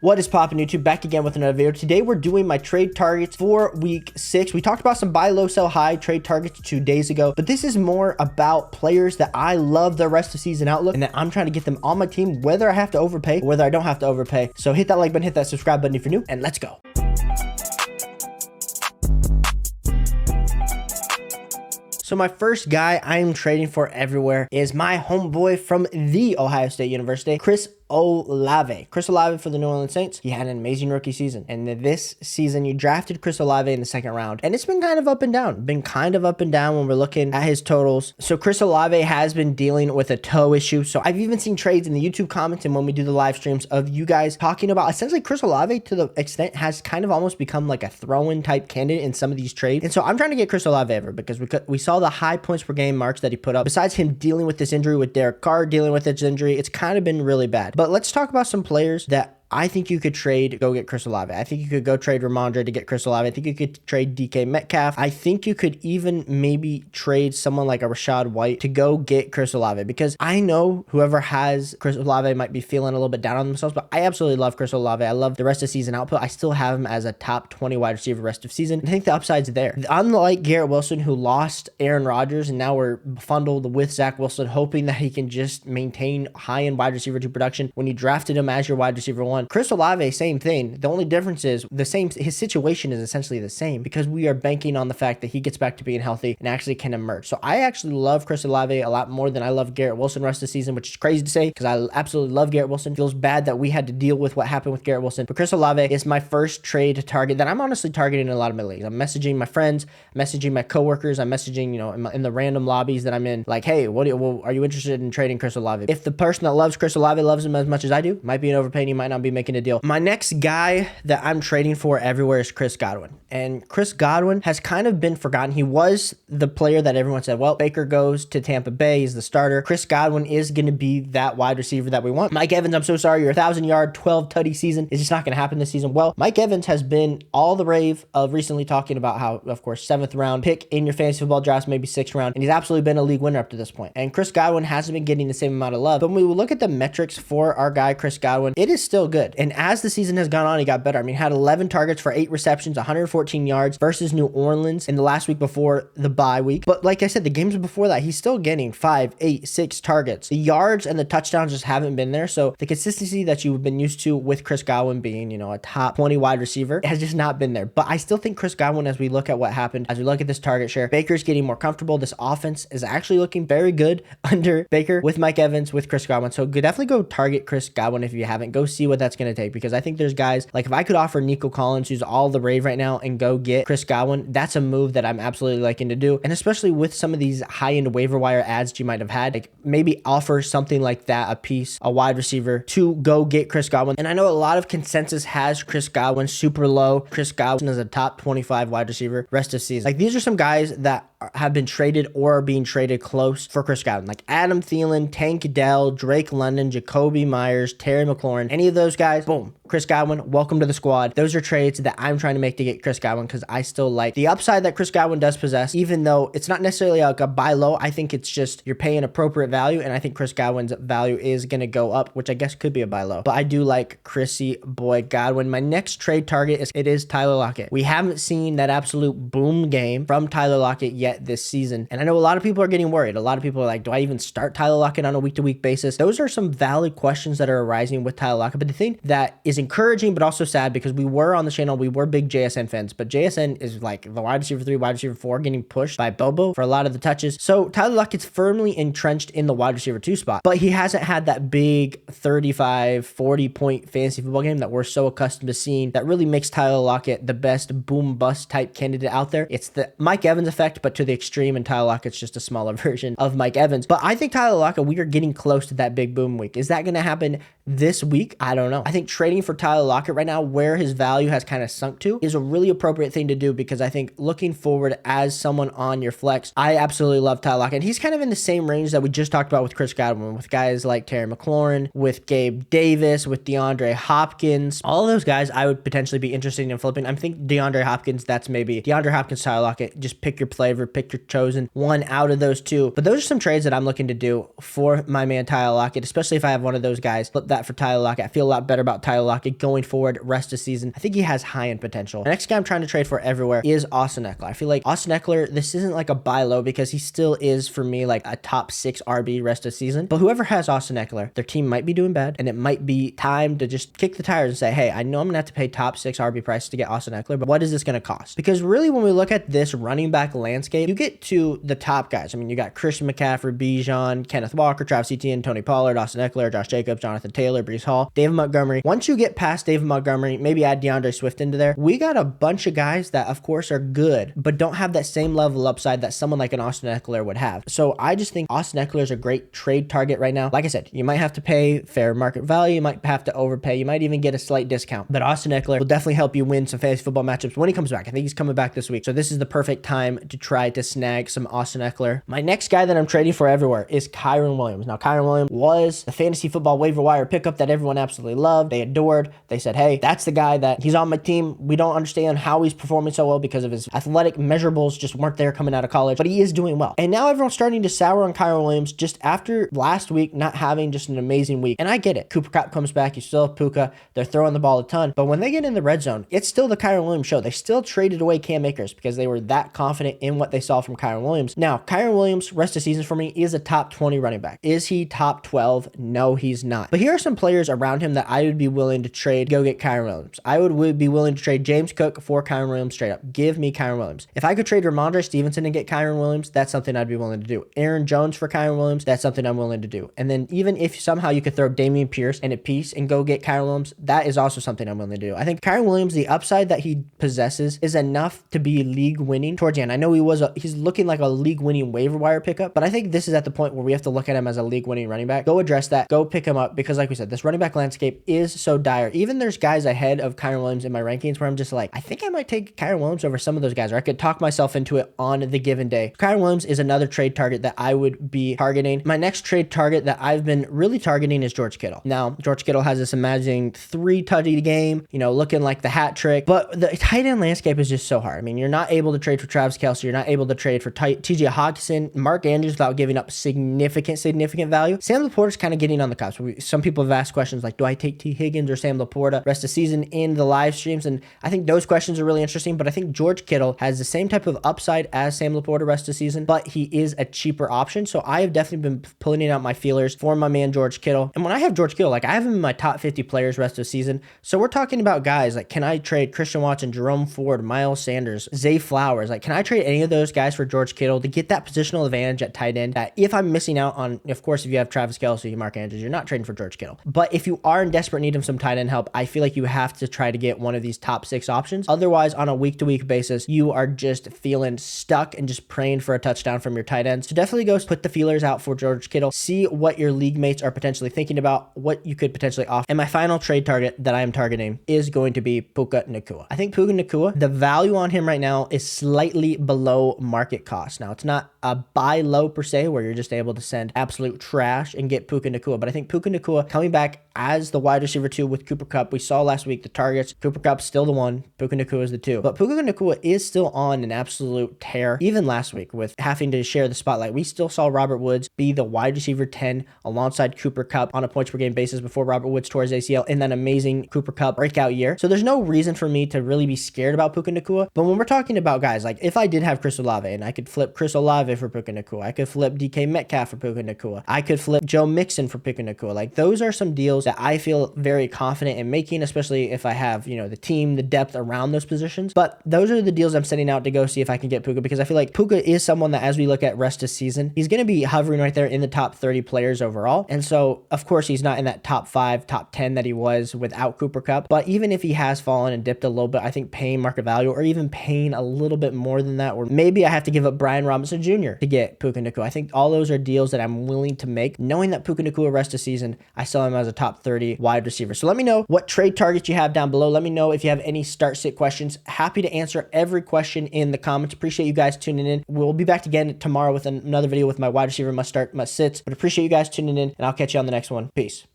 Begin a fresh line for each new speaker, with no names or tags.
What is poppin' YouTube? Back again with another video. Today we're doing my trade targets for week 6. We talked about some buy low, sell high trade targets 2 days ago, but this is more about players that I love the rest of season outlook and that I'm trying to get them on my team, whether I have to overpay or whether I don't have to overpay. So hit that like button, hit that subscribe button if you're new, and let's go. So my first guy I am trading for everywhere is my homeboy from the Ohio State University, Chris Olave. Chris Olave for the New Orleans Saints. He had an amazing rookie season. And this season, you drafted Chris Olave in the 2nd round. And it's been kind of up and down. When we're looking at his totals. So Chris Olave has been dealing with a toe issue. So I've even seen trades in the YouTube comments and when we do the live streams of you guys talking about essentially Chris Olave to the extent has kind of almost become like a throw-in type candidate in some of these trades. And so I'm trying to get Chris Olave ever because we saw the high points per game marks that he put up. Besides him dealing with this injury with Derek Carr, dealing with this injury, it's kind of been really bad. But let's talk about some players that I think you could trade, go get Chris Olave. I think you could go trade Ramondre to get Chris Olave. I think you could trade DK Metcalf. I think you could even maybe trade someone like a Rashad White to go get Chris Olave because I know whoever has Chris Olave might be feeling a little bit down on themselves, but I absolutely love Chris Olave. I love the rest of season output. I still have him as a top 20 wide receiver rest of season. I think the upside's there. Unlike Garrett Wilson, who lost Aaron Rodgers and now we're bundled with Zach Wilson, hoping that he can just maintain high-end wide receiver 2 production when you drafted him as your wide receiver 1. Chris Olave, same thing. The only difference is his situation is essentially the same because we are banking on the fact that he gets back to being healthy and actually can emerge. So I actually love Chris Olave a lot more than I love Garrett Wilson rest of the season, which is crazy to say because I absolutely love Garrett Wilson. Feels bad that we had to deal with what happened with Garrett Wilson. But Chris Olave is my first trade target that I'm honestly targeting in a lot of my leagues. I'm messaging my friends, messaging my coworkers, I'm messaging, in the random lobbies that I'm in, like, hey, are you interested in trading Chris Olave? If the person that loves Chris Olave loves him as much as I do, might be an overpay, you might not be making a deal. My next guy that I'm trading for everywhere is Chris Godwin. And Chris Godwin has kind of been forgotten. He was the player that everyone said, well, Baker goes to Tampa Bay, he's the starter. Chris Godwin is going to be that wide receiver that we want. Mike Evans, I'm so sorry, your 1,000-yard, 12-tutty season is just not going to happen this season. Well, Mike Evans has been all the rave of recently talking about how, of course, 7th round pick in your fantasy football drafts, maybe 6th round, and he's absolutely been a league winner up to this point. And Chris Godwin hasn't been getting the same amount of love. But when we look at the metrics for our guy, Chris Godwin, it is still good. And as the season has gone on, he got better. I mean, he had 11 targets for 8 receptions, 114 yards versus New Orleans in the last week before the bye week. But like I said, the games before that, he's still getting 5, 8, 6 targets. The yards and the touchdowns just haven't been there. So the consistency that you've been used to with Chris Godwin being, a top 20 wide receiver has just not been there. But I still think Chris Godwin, as we look at what happened, as we look at this target share, Baker's getting more comfortable. This offense is actually looking very good under Baker with Mike Evans, with Chris Godwin. So definitely go target Chris Godwin if you haven't. Go see what that's going to take because I think there's guys, like if I could offer Nico Collins, who's all the rave right now, and go get Chris Godwin, that's a move that I'm absolutely liking to do. And especially with some of these high-end waiver wire ads that you might have had, like maybe offer something like that, a wide receiver, to go get Chris Godwin. And I know a lot of consensus has Chris Godwin super low. Chris Godwin is a top 25 wide receiver rest of season. Like these are some guys that have been traded or are being traded close for Chris Godwin, like Adam Thielen, Tank Dell, Drake London, Jacoby Myers, Terry McLaurin, any of those guys, boom, Chris Godwin, welcome to the squad. Those are trades that I'm trying to make to get Chris Godwin because I still like the upside that Chris Godwin does possess, even though it's not necessarily like a buy low. I think it's just you're paying appropriate value, and I think Chris Godwin's value is going to go up, which I guess could be a buy low. But I do like Chrissy boy Godwin. My next trade target is Tyler Lockett. We haven't seen that absolute boom game from Tyler Lockett yet this season. And I know a lot of people are getting worried. A lot of people are like, do I even start Tyler Lockett on a week-to-week basis? Those are some valid questions that are arising with Tyler Lockett. But the thing that is encouraging but also sad, because we were on the channel, we were big JSN fans, but JSN is like the wide receiver 3, wide receiver 4 getting pushed by Bobo for a lot of the touches. So Tyler Lockett's firmly entrenched in the wide receiver 2 spot, but he hasn't had that big 35, 40 point fantasy football game that we're so accustomed to seeing that really makes Tyler Lockett the best boom bust type candidate out there. It's the Mike Evans effect, but to the extreme, and Tyler Lockett's just a smaller version of Mike Evans. But I think Tyler Lockett, we are getting close to that big boom week. Is that going to happen this week? I don't know. I think trading for Tyler Lockett right now, where his value has kind of sunk to, is a really appropriate thing to do because I think looking forward as someone on your flex, I absolutely love Tyler Lockett. He's kind of in the same range that we just talked about with Chris Godwin, with guys like Terry McLaurin, with Gabe Davis, with DeAndre Hopkins. All of those guys I would potentially be interested in flipping. I think DeAndre Hopkins, that's maybe DeAndre Hopkins, Tyler Lockett. Just pick your flavor, pick your chosen one out of those two. But those are some trades that I'm looking to do for my man Tyler Lockett, especially if I have one of those guys flip that that for Tyler Lockett. I feel a lot better about Tyler Lockett going forward rest of season. I think he has high end potential. The next guy I'm trying to trade for everywhere is Austin Ekeler. I feel like Austin Ekeler, this isn't like a buy low because he still is for me like a top 6 RB rest of season. But whoever has Austin Ekeler, their team might be doing bad, and it might be time to just kick the tires and say, hey, I know I'm gonna have to pay top 6 RB price to get Austin Ekeler, but what is this gonna cost? Because really, when we look at this running back landscape, you get to the top guys. I mean, you got Christian McCaffrey, Bijan, Kenneth Walker, Travis Etienne, Tony Pollard, Austin Ekeler, Josh Jacobs, Jonathan Taylor, Breece Hall, David Montgomery. Once you get past David Montgomery, maybe add DeAndre Swift into there, we got a bunch of guys that of course are good, but don't have that same level upside that someone like an Austin Ekeler would have. So I just think Austin Ekeler is a great trade target right now. Like I said, you might have to pay fair market value, you might have to overpay, you might even get a slight discount, but Austin Ekeler will definitely help you win some fantasy football matchups when he comes back. I think he's coming back this week. So this is the perfect time to try to snag some Austin Ekeler. My next guy that I'm trading for everywhere is Kyren Williams. Now, Kyren Williams was the fantasy football waiver wire pickup that everyone absolutely loved. They adored. They said, hey, that's the guy that he's on my team. We don't understand how he's performing so well because of his athletic measurables just weren't there coming out of college, but he is doing well. And now everyone's starting to sour on Kyren Williams just after last week not having just an amazing week. And I get it. Cooper Kupp comes back. You still have Puka. They're throwing the ball a ton. But when they get in the red zone, it's still the Kyren Williams show. They still traded away Cam Akers because they were that confident in what they saw from Kyren Williams. Now, Kyren Williams, rest of season for me, is a top 20 running back. Is he top 12? No, he's not. But here are some players around him that I would be willing to trade, go get Kyren Williams. I would be willing to trade James Cook for Kyren Williams straight up. Give me Kyren Williams. If I could trade Ramondre Stevenson and get Kyren Williams, that's something I'd be willing to do. Aaron Jones for Kyren Williams, that's something I'm willing to do. And then even if somehow you could throw Dameon Pierce in a piece and go get Kyren Williams, that is also something I'm willing to do. I think Kyren Williams, the upside that he possesses is enough to be league winning towards the end. I know he's looking like a league winning waiver wire pickup, but I think this is at the point where we have to look at him as a league winning running back. Go address that. Go pick him up because like we said, this running back landscape is so dire. Even there's guys ahead of Kyren Williams in my rankings where I'm just like, I think I might take Kyren Williams over some of those guys, or I could talk myself into it on the given day. Kyren Williams is another trade target that I would be targeting. My next trade target that I've been really targeting is George Kittle. Now, George Kittle has this amazing 3-touchy game, looking like the hat trick, but the tight end landscape is just so hard. I mean, you're not able to trade for Travis Kelce. You're not able to trade for TJ Hawkinson, Mark Andrews without giving up significant value. Sam Laporta's kind of getting on the cusp. Some people have asked questions like, do I take T. Higgins or Sam Laporta rest of the season in the live streams? And I think those questions are really interesting, but I think George Kittle has the same type of upside as Sam Laporta rest of the season, but he is a cheaper option. So I have definitely been pulling out my feelers for my man George Kittle. And when I have George Kittle, like I have him in my top 50 players rest of the season. So we're talking about guys like, can I trade Christian Watson, Jerome Ford, Miles Sanders, Zay Flowers? Like, can I trade any of those guys for George Kittle to get that positional advantage at tight end that if I'm missing out on, of course, if you have Travis Kelce, Mark Andrews, you're not trading for George Kittle. But if you are in desperate need of some tight end help, I feel like you have to try to get one of these top 6 options. Otherwise, on a week-to-week basis, you are just feeling stuck and just praying for a touchdown from your tight ends. So definitely go put the feelers out for George Kittle. See what your league mates are potentially thinking about, what you could potentially offer. And my final trade target that I am targeting is going to be Puka Nacua. I think Puka Nacua, the value on him right now is slightly below market cost. Now, it's not a buy low per se, where you're just able to send absolute trash and get Puka Nacua. But I think Puka Nacua coming back as the wide receiver 2 with Cooper Kupp. We saw last week the targets. Cooper Kupp's still the 1. Puka Nacua is the 2. But Puka Nacua is still on an absolute tear. Even last week with having to share the spotlight, we still saw Robert Woods be the wide receiver 10 alongside Cooper Kupp on a points per game basis before Robert Woods tore his ACL in that amazing Cooper Kupp breakout year. So there's no reason for me to really be scared about Puka Nacua. But when we're talking about guys, like if I did have Chris Olave and I could flip Chris Olave for Puka Nacua, I could flip DK Metcalf for Puka Nacua, I could flip Joe Mixon for Puka Nacua. Like those are some deals that I feel very confident in making, especially if I have, the team, the depth around those positions. But those are the deals I'm setting out to go see if I can get Puka, because I feel like Puka is someone that as we look at rest of season, he's going to be hovering right there in the top 30 players overall. And so, of course, he's not in that top 5, top 10 that he was without Cooper Kupp. But even if he has fallen and dipped a little bit, I think paying market value or even paying a little bit more than that, or maybe I have to give up Brian Robinson Jr. to get Puka Nacua. I think all those are deals that I'm willing to make, knowing that Puka Nacua rest of season, I sell him as a top 30 wide receiver. So let me know what trade targets you have down below. Let me know if you have any start sit questions. Happy to answer every question in the comments. Appreciate you guys tuning in. We'll be back again tomorrow with another video with my wide receiver must start, must sits. But appreciate you guys tuning in, and I'll catch you on the next one. Peace.